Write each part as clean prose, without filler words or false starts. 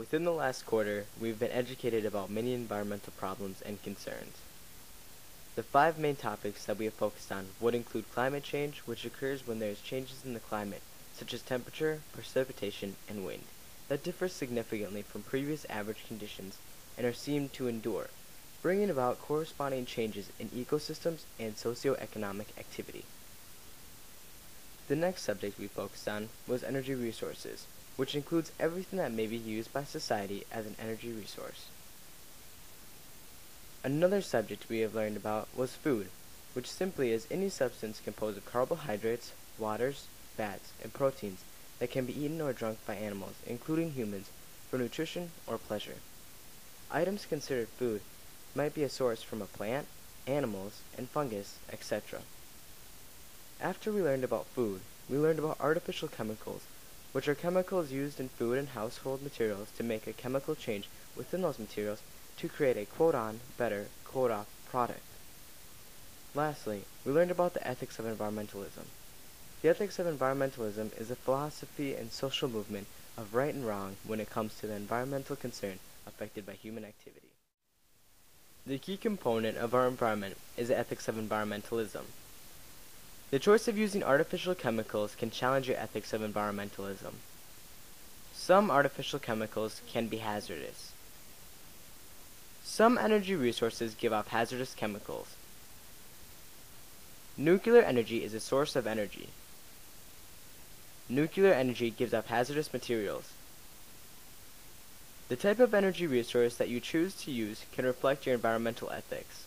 Within the last quarter, we've been educated about many environmental problems and concerns. The 5 main topics that we have focused on would include climate change, which occurs when there is changes in the climate, such as temperature, precipitation, and wind, that differ significantly from previous average conditions and are seen to endure, bringing about corresponding changes in ecosystems and socioeconomic activity. The next subject we focused on was energy resources, which includes everything that may be used by society as an energy resource. Another subject we have learned about was food, which simply is any substance composed of carbohydrates, waters, fats, and proteins that can be eaten or drunk by animals, including humans, for nutrition or pleasure. Items considered food might be a source from a plant, animals, and fungus, etc. After we learned about food, we learned about artificial chemicals, which are chemicals used in food and household materials to make a chemical change within those materials to create a quote-on, better, quote-off product. Lastly, we learned about the ethics of environmentalism. The ethics of environmentalism is a philosophy and social movement of right and wrong when it comes to the environmental concern affected by human activity. The key component of our environment is the ethics of environmentalism. The choice of using artificial chemicals can challenge your ethics of environmentalism. Some artificial chemicals can be hazardous. Some energy resources give off hazardous chemicals. Nuclear energy is a source of energy. Nuclear energy gives off hazardous materials. The type of energy resource that you choose to use can reflect your environmental ethics.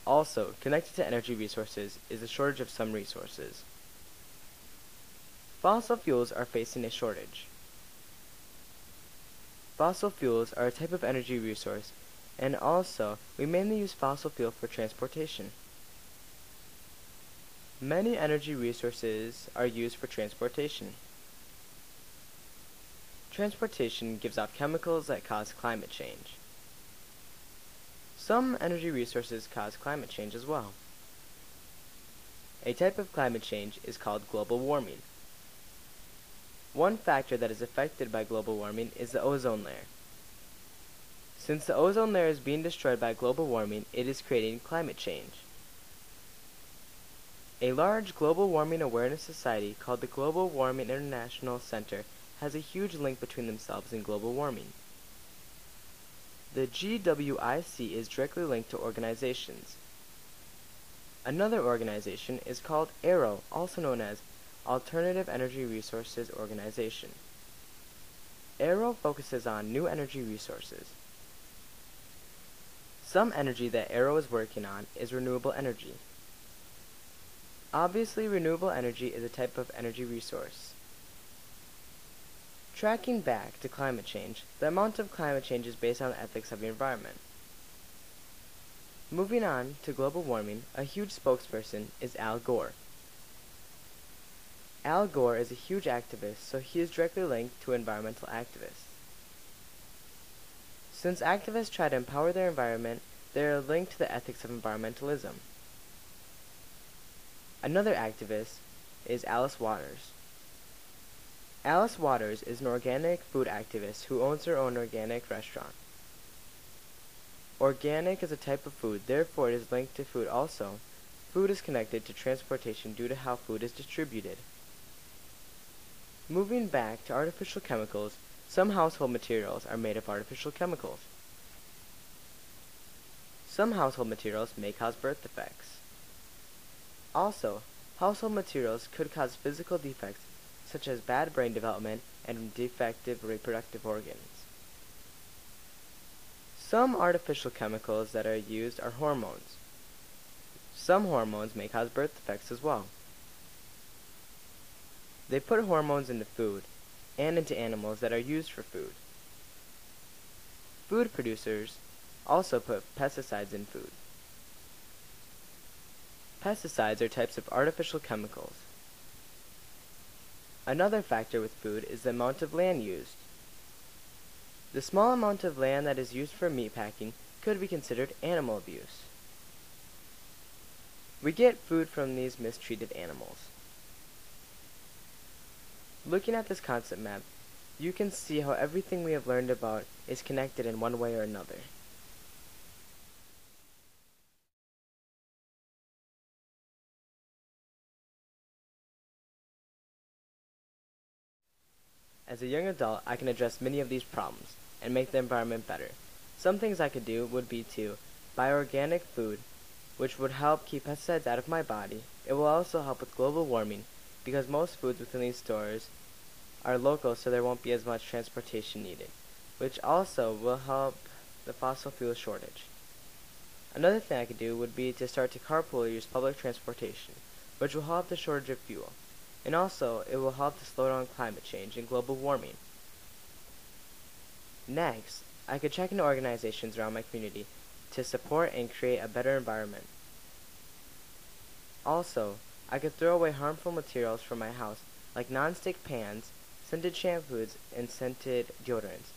Also, connected to energy resources is the shortage of some resources. Fossil fuels are facing a shortage. Fossil fuels are a type of energy resource, and also, we mainly use fossil fuel for transportation. Many energy resources are used for transportation. Transportation gives off chemicals that cause climate change. Some energy resources cause climate change as well. A type of climate change is called global warming. One factor that is affected by global warming is the ozone layer. Since the ozone layer is being destroyed by global warming, it is creating climate change. A large global warming awareness society called the Global Warming International Center has a huge link between themselves and global warming. The GWIC is directly linked to organizations. Another organization is called AERO, also known as Alternative Energy Resources Organization. AERO focuses on new energy resources. Some energy that AERO is working on is renewable energy. Obviously, renewable energy is a type of energy resource. Tracking back to climate change, the amount of climate change is based on the ethics of the environment. Moving on to global warming, a huge spokesperson is Al Gore. Al Gore is a huge activist, so he is directly linked to environmental activists. Since activists try to empower their environment, they are linked to the ethics of environmentalism. Another activist is Alice Waters. Alice Waters is an organic food activist who owns her own organic restaurant. Organic is a type of food, therefore it is linked to food also. Food is connected to transportation due to how food is distributed. Moving back to artificial chemicals, some household materials are made of artificial chemicals. Some household materials may cause birth defects. Also, household materials could cause physical defects such as bad brain development and defective reproductive organs. Some artificial chemicals that are used are hormones. Some hormones may cause birth defects as well. They put hormones into food and into animals that are used for food. Food producers also put pesticides in food. Pesticides are types of artificial chemicals. Another factor with food is the amount of land used. The small amount of land that is used for meat packing could be considered animal abuse. We get food from these mistreated animals. Looking at this concept map, you can see how everything we have learned about is connected in one way or another. As a young adult, I can address many of these problems and make the environment better. Some things I could do would be to buy organic food, which would help keep pesticides out of my body. It will also help with global warming because most foods within these stores are local, so there won't be as much transportation needed, which also will help the fossil fuel shortage. Another thing I could do would be to start to carpool or use public transportation, which will help the shortage of fuel. And also, it will help to slow down climate change and global warming. Next, I could check into organizations around my community to support and create a better environment. Also, I could throw away harmful materials from my house, like non-stick pans, scented shampoos, and scented deodorants.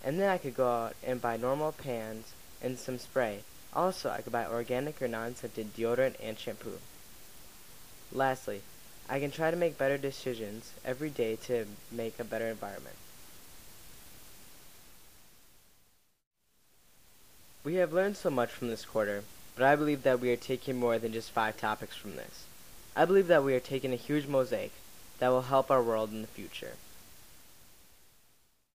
And then I could go out and buy normal pans and some spray. Also, I could buy organic or non-scented deodorant and shampoo. Lastly, I can try to make better decisions every day to make a better environment. We have learned so much from this quarter, but I believe that we are taking more than just 5 topics from this. I believe that we are taking a huge mosaic that will help our world in the future.